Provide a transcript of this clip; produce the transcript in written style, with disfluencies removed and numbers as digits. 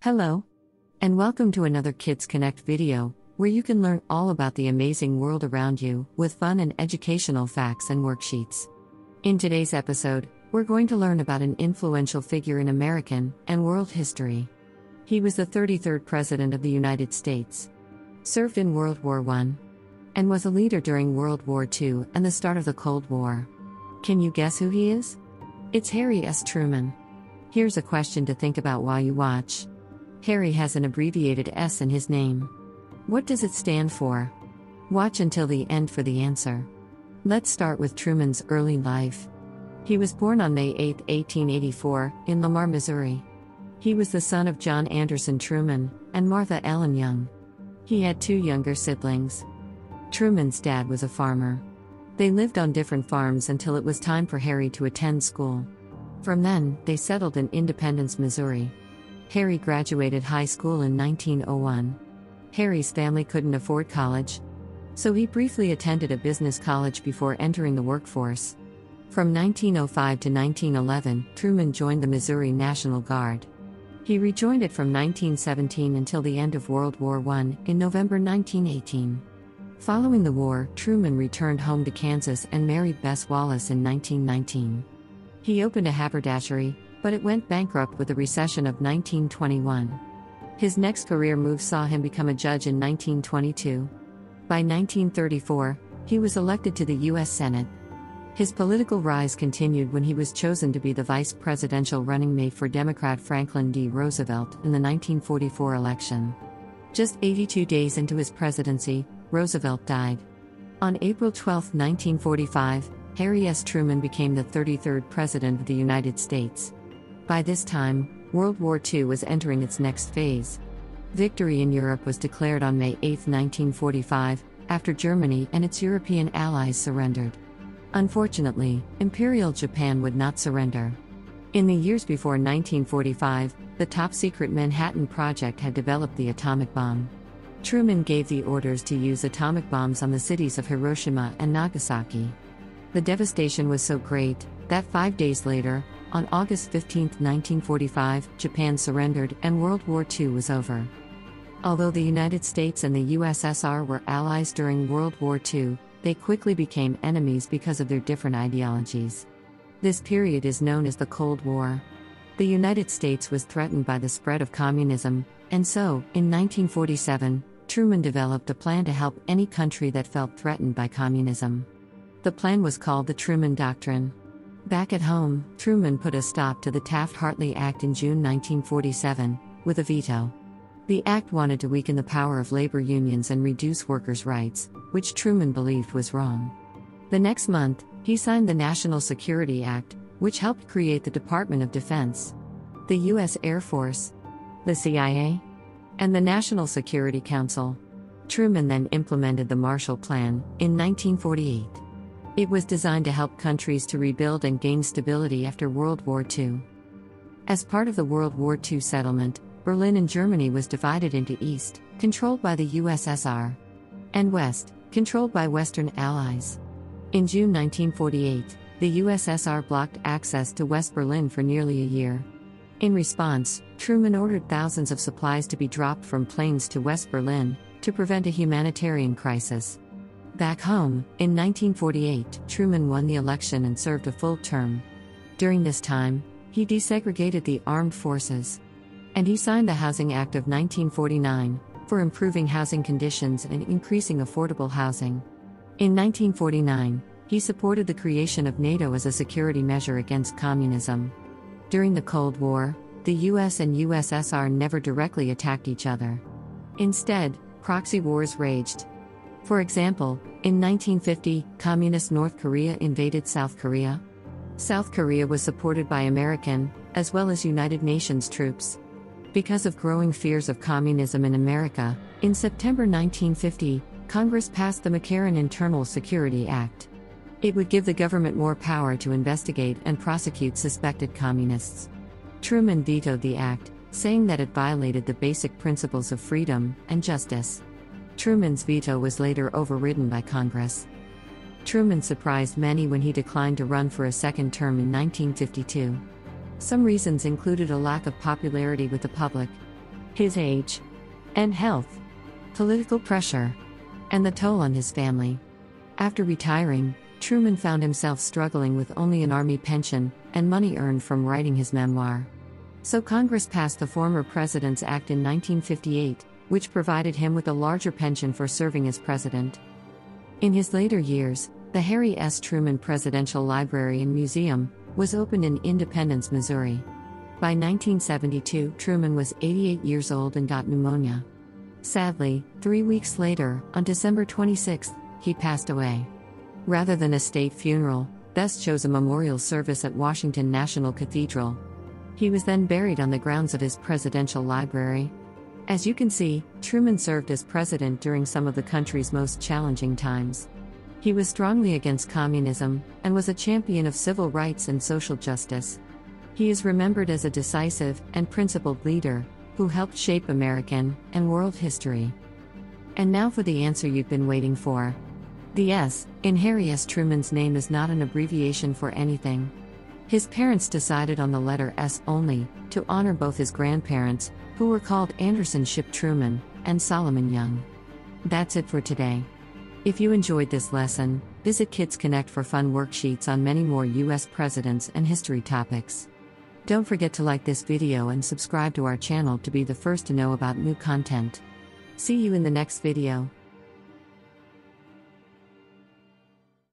Hello, and welcome to another KidsKonnect video, where you can learn all about the amazing world around you with fun and educational facts and worksheets. In today's episode, we're going to learn about an influential figure in American and world history. He was the 33rd President of the United States, served in World War I, and was a leader during World War II and the start of the Cold War. Can you guess who he is? It's Harry S. Truman. Here's a question to think about while you watch. Harry has an abbreviated S in his name. What does it stand for? Watch until the end for the answer. Let's start with Truman's early life. He was born on May 8, 1884, in Lamar, Missouri. He was the son of John Anderson Truman and Martha Ellen Young. He had two younger siblings. Truman's dad was a farmer. They lived on different farms until it was time for Harry to attend school. From then, they settled in Independence, Missouri. Harry graduated high school in 1901. Harry's family couldn't afford college, so he briefly attended a business college before entering the workforce. From 1905 to 1911, Truman joined the Missouri National Guard. He rejoined it from 1917 until the end of World War I in November 1918. Following the war, Truman returned home to Kansas and married Bess Wallace in 1919. He opened a haberdashery, but it went bankrupt with the recession of 1921. His next career move saw him become a judge in 1922. By 1934, he was elected to the U.S. Senate. His political rise continued when he was chosen to be the vice presidential running mate for Democrat Franklin D. Roosevelt in the 1944 election. Just 82 days into his presidency, Roosevelt died. On April 12, 1945, Harry S. Truman became the 33rd President of the United States. By this time, World War II was entering its next phase. Victory in Europe was declared on May 8, 1945, after Germany and its European allies surrendered. Unfortunately, Imperial Japan would not surrender. In the years before 1945, the top-secret Manhattan Project had developed the atomic bomb. Truman gave the orders to use atomic bombs on the cities of Hiroshima and Nagasaki. The devastation was so great that 5 days later, on August 15, 1945, Japan surrendered and World War II was over. Although the United States and the USSR were allies during World War II, they quickly became enemies because of their different ideologies. This period is known as the Cold War. The United States was threatened by the spread of communism, and so, in 1947, Truman developed a plan to help any country that felt threatened by communism. The plan was called the Truman Doctrine. Back at home, Truman put a stop to the Taft-Hartley Act in June 1947, with a veto. The act wanted to weaken the power of labor unions and reduce workers' rights, which Truman believed was wrong. The next month, he signed the National Security Act, which helped create the Department of Defense, the U.S. Air Force, the CIA, and the National Security Council. Truman then implemented the Marshall Plan in 1948. It was designed to help countries to rebuild and gain stability after World War II. As part of the World War II settlement, Berlin in Germany was divided into East, controlled by the USSR, and West, controlled by Western allies. In June 1948, the USSR blocked access to West Berlin for nearly a year. In response, Truman ordered thousands of supplies to be dropped from planes to West Berlin, to prevent a humanitarian crisis. Back home, in 1948, Truman won the election and served a full term. During this time, he desegregated the armed forces. And he signed the Housing Act of 1949, for improving housing conditions and increasing affordable housing. In 1949, he supported the creation of NATO as a security measure against communism. During the Cold War, the US and USSR never directly attacked each other. Instead, proxy wars raged. For example, in 1950, Communist North Korea invaded South Korea. South Korea was supported by American, as well as United Nations troops. Because of growing fears of communism in America, in September 1950, Congress passed the McCarran Internal Security Act. It would give the government more power to investigate and prosecute suspected communists. Truman vetoed the act, saying that it violated the basic principles of freedom and justice. Truman's veto was later overridden by Congress. Truman surprised many when he declined to run for a second term in 1952. Some reasons included a lack of popularity with the public. his age and health, political pressure, and the toll on his family. After retiring, Truman found himself struggling with only an Army pension and money earned from writing his memoir. So Congress passed the Former President's Act in 1958, which provided him with a larger pension for serving as president. In his later years, the Harry S. Truman Presidential Library and Museum was opened in Independence, Missouri. By 1972, Truman was 88 years old and got pneumonia. Sadly, 3 weeks later, on December 26, he passed away. Rather than a state funeral, Bess chose a memorial service at Washington National Cathedral. He was then buried on the grounds of his presidential library. As you can see, Truman served as president during some of the country's most challenging times. He was strongly against communism and was a champion of civil rights and social justice. He is remembered as a decisive and principled leader who helped shape American and world history. And now for the answer you've been waiting for. The S in Harry S. Truman's name is not an abbreviation for anything. His parents decided on the letter S only, to honor both his grandparents, who were called Anderson Ship Truman and Solomon Young. That's it for today. If you enjoyed this lesson, visit KidsKonnect for fun worksheets on many more U.S. presidents and history topics. Don't forget to like this video and subscribe to our channel to be the first to know about new content. See you in the next video.